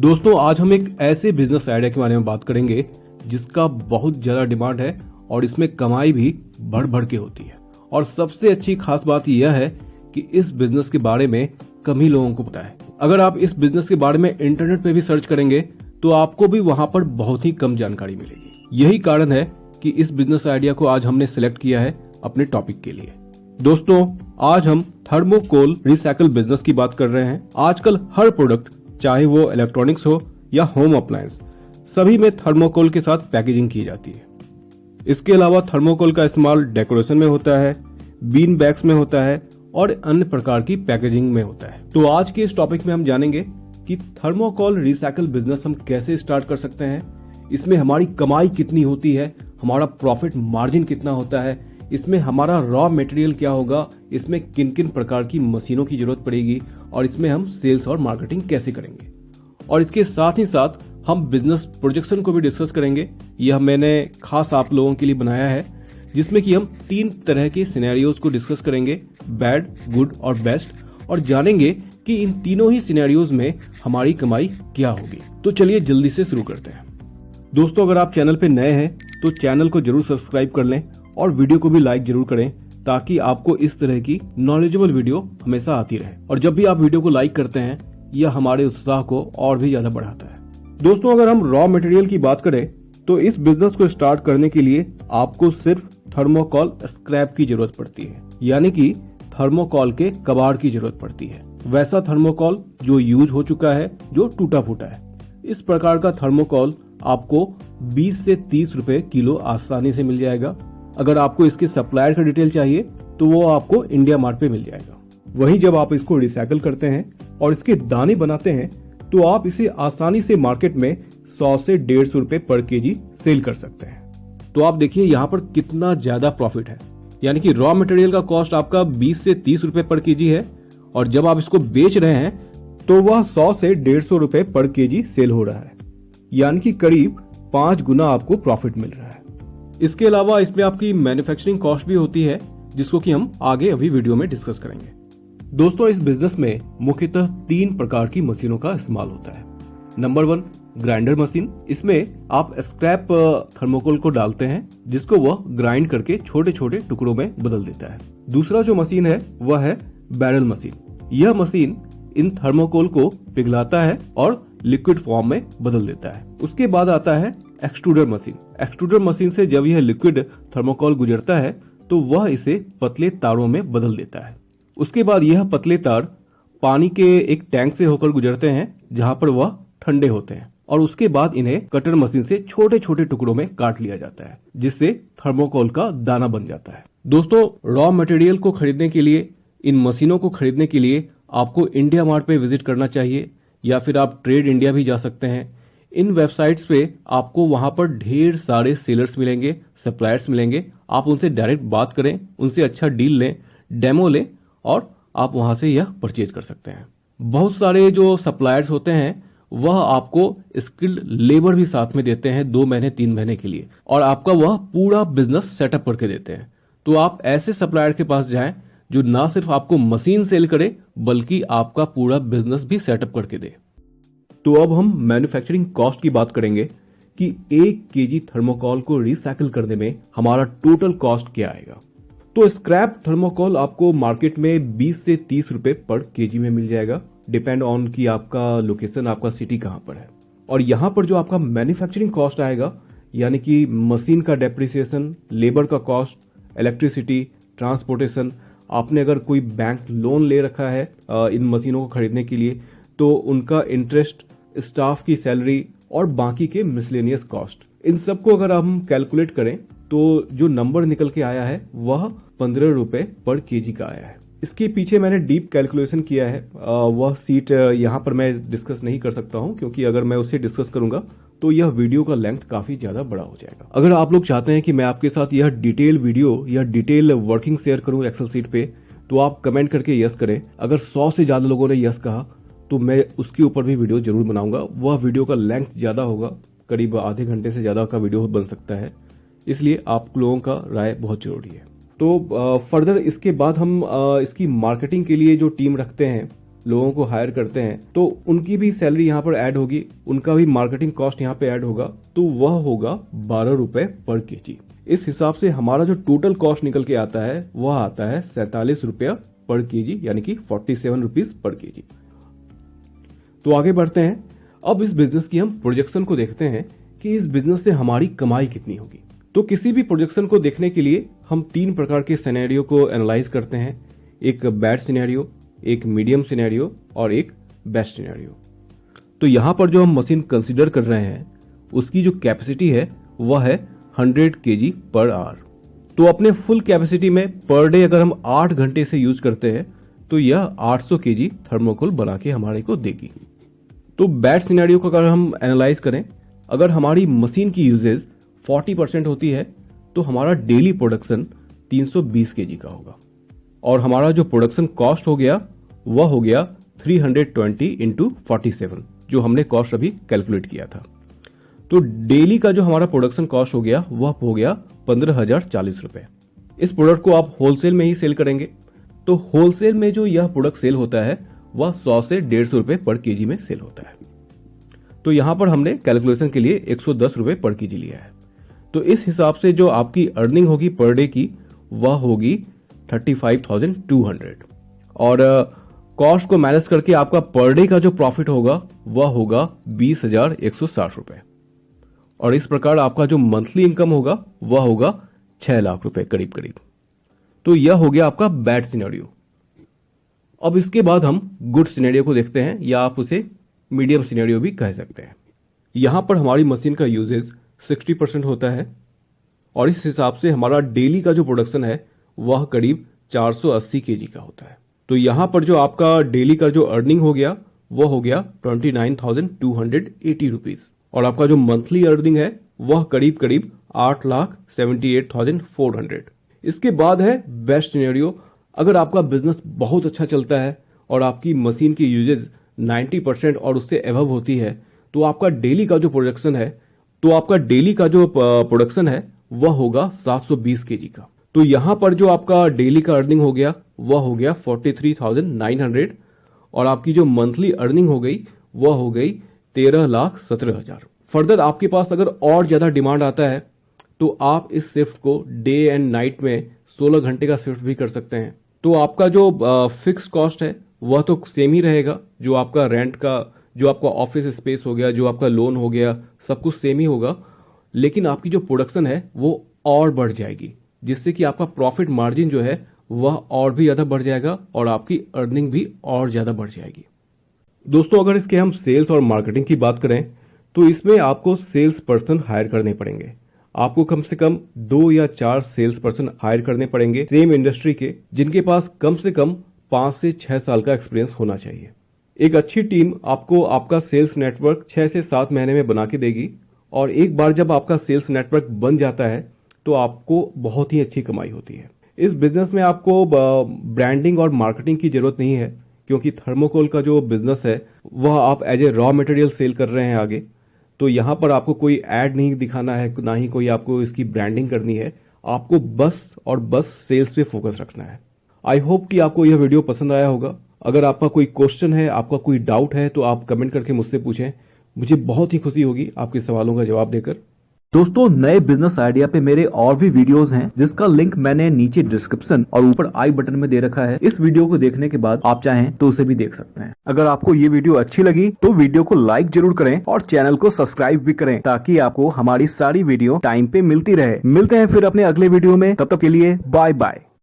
दोस्तों आज हम एक ऐसे बिजनेस आइडिया के बारे में बात करेंगे जिसका बहुत ज्यादा डिमांड है और इसमें कमाई भी बढ़ बढ़ के होती है। और सबसे अच्छी खास बात यह है कि इस बिजनेस के बारे में कम ही लोगों को पता है। अगर आप इस बिजनेस के बारे में इंटरनेट पे भी सर्च करेंगे तो आपको भी वहां पर बहुत ही कम जानकारी मिलेगी। यही कारण है कि इस बिजनेस आइडिया को आज हमने सिलेक्ट किया है अपने टॉपिक के लिए। दोस्तों आज हम थर्मोकोल रिसाइकल बिजनेस की बात कर रहे हैं। आजकल हर प्रोडक्ट चाहे वो इलेक्ट्रॉनिक्स हो या होम अप्लायंस, सभी में थर्मोकोल के साथ पैकेजिंग की जाती है। इसके अलावा थर्मोकोल का इस्तेमाल डेकोरेशन में होता है, बीन बैग्स में होता है और अन्य प्रकार की पैकेजिंग में होता है। तो आज के इस टॉपिक में हम जानेंगे कि थर्मोकोल रिसाइकल बिजनेस हम कैसे स्टार्ट कर सकते हैं, इसमें हमारी कमाई कितनी होती है, हमारा प्रॉफिट मार्जिन कितना होता है, इसमें हमारा रॉ मटेरियल क्या होगा, इसमें किन किन प्रकार की मशीनों की जरूरत पड़ेगी और इसमें हम सेल्स और मार्केटिंग कैसे करेंगे। और इसके साथ ही साथ हम बिजनेस प्रोजेक्शन को भी डिस्कस करेंगे। यह मैंने खास आप लोगों के लिए बनाया है जिसमें कि हम 3 तरह के सिनेरियोज को डिस्कस करेंगे, बैड, गुड और बेस्ट, और जानेंगे कि इन तीनों ही सिनेरियोज में हमारी कमाई क्या होगी। तो चलिए जल्दी से शुरू करते हैं। दोस्तों अगर आप चैनल पे नए हैं तो चैनल को जरूर सब्सक्राइब कर लें और वीडियो को भी लाइक जरूर करें ताकि आपको इस तरह की नॉलेजेबल वीडियो हमेशा आती रहे। और जब भी आप वीडियो को लाइक करते हैं यह हमारे उत्साह को और भी ज्यादा बढ़ाता है। दोस्तों अगर हम रॉ मटेरियल की बात करें तो इस बिजनेस को स्टार्ट करने के लिए आपको सिर्फ थर्मोकोल स्क्रैप की जरूरत पड़ती है, यानी कि थर्मोकोल के कबाड़ की जरूरत पड़ती है। वैसा थर्मोकोल जो यूज हो चुका है, जो टूटा फूटा है। इस प्रकार का थर्मोकोल आपको 20 से 30 रुपए किलो आसानी से मिल जाएगा। अगर आपको इसके सप्लायर का डिटेल चाहिए तो वो आपको इंडिया मार्ट पे मिल जाएगा। वहीं जब आप इसको रिसाइकल करते हैं और इसके दाने बनाते हैं तो आप इसे आसानी से मार्केट में 100 से 150 रुपए पर केजी सेल कर सकते हैं। तो आप देखिए यहाँ पर कितना ज्यादा प्रॉफिट है, यानी कि रॉ मटेरियल का कॉस्ट आपका 20 से 30 रुपए पर केजी है और जब आप इसको बेच रहे हैं तो वह 100 से 150 रुपए पर केजी सेल हो रहा है, यानी कि करीब 5 गुना आपको प्रॉफिट मिल रहा है। इसके अलावा इसमें आपकी मैन्युफैक्चरिंग कॉस्ट भी होती है जिसको कि हम आगे अभी वीडियो में डिस्कस करेंगे। दोस्तों इस बिजनेस में मुख्यतः 3 प्रकार की मशीनों का इस्तेमाल होता है। Number 1 grinder machine. इसमें आप स्क्रैप थर्मोकोल को डालते हैं जिसको वह ग्राइंड करके छोटे छोटे टुकड़ों में बदल देता है। दूसरा जो मशीन है वह है बैरल मशीन। यह मशीन इन थर्मोकोल को पिघलाता है और लिक्विड फॉर्म में बदल देता है। उसके बाद आता है एक्सट्रूडर मशीन। एक्सट्रूडर मशीन से जब यह लिक्विड थर्मोकोल गुजरता है तो वह इसे पतले तारों में बदल देता है। उसके बाद यह पतले तार पानी के एक टैंक से होकर गुजरते हैं जहां पर वह ठंडे होते हैं और उसके बाद इन्हें कटर मशीन से छोटे छोटे टुकड़ों में काट लिया जाता है जिससे थर्मोकोल का दाना बन जाता है। दोस्तों रॉ मटेरियल को खरीदने के लिए, इन मशीनों को खरीदने के लिए आपको इंडिया मार्ट पे विजिट करना चाहिए या फिर आप ट्रेड इंडिया भी जा सकते हैं। इन वेबसाइट्स पे आपको वहां पर ढेर सारे सेलर्स मिलेंगे, सप्लायर्स मिलेंगे। आप उनसे डायरेक्ट बात करें, उनसे अच्छा डील लें, डेमो लें और आप वहां से यह परचेज कर सकते हैं। बहुत सारे जो सप्लायर्स होते हैं वह आपको स्किल्ड लेबर भी साथ में देते हैं 2 महीने 3 महीने के लिए और आपका वह पूरा बिजनेस सेटअप करके देते हैं। तो आप ऐसे सप्लायर के पास जाएं जो ना सिर्फ आपको मशीन सेल करे बल्कि आपका पूरा बिजनेस भी सेटअप करके दे। तो अब हम मैन्युफैक्चरिंग कॉस्ट की बात करेंगे कि 1 केजी थर्मोकोल को रिसाइकिल करने में हमारा टोटल कॉस्ट क्या आएगा। तो स्क्रैप थर्मोकोल आपको मार्केट में 20 से 30 रुपए पर केजी में मिल जाएगा, डिपेंड ऑन कि आपका लोकेशन, आपका सिटी कहां पर है। और यहां पर जो आपका मैन्युफैक्चरिंग कॉस्ट आएगा, यानी कि मशीन का डेप्रिसिएशन, लेबर का कॉस्ट, इलेक्ट्रिसिटी, ट्रांसपोर्टेशन, आपने अगर कोई बैंक लोन ले रखा है इन मशीनों को खरीदने के लिए तो उनका इंटरेस्ट, स्टाफ की सैलरी और बाकी के मिसलेनियस कॉस्ट, इन सबको अगर हम कैलकुलेट करें तो जो नंबर निकल के आया है वह 15 रुपए पर केजी का आया है। इसके पीछे मैंने डीप कैलकुलेशन किया है, वह सीट यहाँ पर मैं डिस्कस नहीं कर सकता हूँ क्योंकि अगर मैं उसे डिस्कस करूंगा तो यह वीडियो का लेंथ काफी ज्यादा बड़ा हो जाएगा। अगर आप लोग चाहते हैं कि मैं आपके साथ यह डिटेल वीडियो या डिटेल वर्किंग शेयर करूं एक्सेल सीट पे तो आप कमेंट करके यस करें। अगर 100 से ज्यादा लोगों ने यस कहा तो मैं उसके ऊपर भी वीडियो जरूर बनाऊंगा। वह वीडियो का लेंथ ज्यादा होगा, करीब आधे घंटे से ज्यादा का वीडियो बन सकता है, इसलिए आप लोगों का राय बहुत जरूरी है। तो फर्दर इसके बाद हम इसकी मार्केटिंग के लिए जो टीम रखते हैं लोगों को हायर करते हैं तो उनकी भी सैलरी यहाँ पर ऐड होगी, उनका भी मार्केटिंग कॉस्ट यहाँ पे ऐड होगा, तो वह होगा 12 रुपए पर केजी। इस हिसाब से हमारा जो टोटल कॉस्ट निकल के आता है वह आता है 47 रुपया पर केजी, यानी कि 47 रुपीज पर केजी। तो आगे बढ़ते हैं। अब इस बिजनेस की हम प्रोजेक्शन को देखते हैं कि इस बिजनेस से हमारी कमाई कितनी होगी। तो किसी भी प्रोजेक्शन को देखने के लिए हम 3 प्रकार के सिनेरियो को एनालाइज करते हैं, एक बैड सिनेरियो, एक मीडियम सिनेरियो और एक बेस्ट सिनेरियो। तो यहां पर जो हम मशीन कंसीडर कर रहे हैं उसकी जो कैपेसिटी है वह है 100 केजी पर आवर। तो अपने फुल कैपेसिटी में पर डे अगर हम 8 घंटे से यूज करते हैं तो यह 800 केजी थर्मोकोल बना के हमारे को देगी। तो बैड सिनेरियो को अगर हम एनालाइज करें, अगर हमारी मशीन की यूजेज 40% होती है तो हमारा डेली प्रोडक्शन 320 केजी का होगा और हमारा जो प्रोडक्शन कॉस्ट हो गया वह हो गया 320 इंटू 47, जो हमने कॉस्ट अभी कैलकुलेट किया था। तो डेली का जो हमारा प्रोडक्शन कॉस्ट हो गया वह हो गया 15,040 रुपए। इस प्रोडक्ट को आप होलसेल में ही सेल करेंगे तो होलसेल में जो यह प्रोडक्ट सेल होता है वह 100 से 150 रुपए पर केजी में सेल होता है। तो यहां पर हमने कैलकुलेशन के लिए 110 रुपए पर केजी लिया है। तो इस हिसाब से जो आपकी अर्निंग होगी पर डे की वह होगी 35,200 और कॉस्ट को मैनेज करके आपका पर डे का जो प्रॉफिट होगा वह होगा 20,160 रुपए और इस प्रकार आपका जो मंथली इनकम होगा वह होगा 6 लाख रुपए करीब करीब। तो यह हो गया आपका बैड सिनेरियो। अब इसके बाद हम गुड सिनेरियो को देखते हैं, या आप उसे मीडियम सिनेरियो भी कह सकते हैं। यहां पर हमारी मशीन का यूजेज 60% होता है और इस हिसाब से हमारा डेली का जो प्रोडक्शन है वह करीब 480 केजी का होता है। तो यहां पर जो आपका डेली का जो अर्निंग हो गया वह हो गया 29,280 रुपीज और आपका जो मंथली अर्निंग है वह करीब करीब 8,78,400। इसके बाद है बेस्ट सिनेरियो। अगर आपका बिजनेस बहुत अच्छा चलता है और आपकी मशीन की यूजेज 90% और उससे एबव होती है तो आपका डेली का जो प्रोडक्शन है वह होगा 720 केजी का। तो यहां पर जो आपका डेली का अर्निंग हो गया वह हो गया 43,900 और आपकी जो मंथली अर्निंग हो गई वह हो गई 13,17,000। फर्दर आपके पास अगर और ज्यादा डिमांड आता है तो आप इस शिफ्ट को डे एंड नाइट में 16 घंटे का शिफ्ट भी कर सकते हैं। तो आपका जो फिक्स कॉस्ट है वह तो सेम ही रहेगा, जो आपका रेंट का, जो आपका ऑफिस स्पेस हो गया, जो आपका लोन हो गया, सब कुछ सेम ही होगा, लेकिन आपकी जो प्रोडक्शन है वो और बढ़ जाएगी, जिससे कि आपका प्रॉफिट मार्जिन जो है वह और भी ज्यादा बढ़ जाएगा और आपकी अर्निंग भी और ज्यादा बढ़ जाएगी। दोस्तों, अगर इसके हम सेल्स और मार्केटिंग की बात करें तो इसमें आपको सेल्स पर्सन हायर करने पड़ेंगे। आपको कम से कम 2 या 4 सेल्स पर्सन हायर करने पड़ेंगे सेम इंडस्ट्री के, जिनके पास कम से कम 5 से 6 साल का एक्सपीरियंस होना चाहिए। एक अच्छी टीम आपको आपका सेल्स नेटवर्क 6 से 7 महीने में बना के देगी और एक बार जब आपका सेल्स नेटवर्क बन जाता है तो आपको बहुत ही अच्छी कमाई होती है। इस बिजनेस में आपको ब्रांडिंग और मार्केटिंग की जरूरत नहीं है, क्योंकि थर्मोकोल का जो बिजनेस है वह आप as a raw material sell कर रहे हैं आगे। तो यहां पर आपको कोई ऐड नहीं दिखाना है, ना ही कोई आपको इसकी ब्रांडिंग करनी है, आपको बस और बस सेल्स पे फोकस रखना है। आई होप कि आपको यह वीडियो पसंद आया होगा। अगर आपका कोई क्वेश्चन है, आपका कोई डाउट है तो आप कमेंट करके मुझसे पूछें, मुझे बहुत ही खुशी होगी आपके सवालों का जवाब देकर। दोस्तों, नए बिजनेस आइडिया पे मेरे और भी वीडियोस हैं, जिसका लिंक मैंने नीचे डिस्क्रिप्शन और ऊपर आई बटन में दे रखा है। इस वीडियो को देखने के बाद आप चाहें तो उसे भी देख सकते हैं। अगर आपको ये वीडियो अच्छी लगी तो वीडियो को लाइक जरूर करें और चैनल को सब्सक्राइब भी करें, ताकि आपको हमारी सारी वीडियो टाइम पे मिलती रहे। मिलते हैं फिर अपने अगले वीडियो में, तब तक के लिए बाय बाय।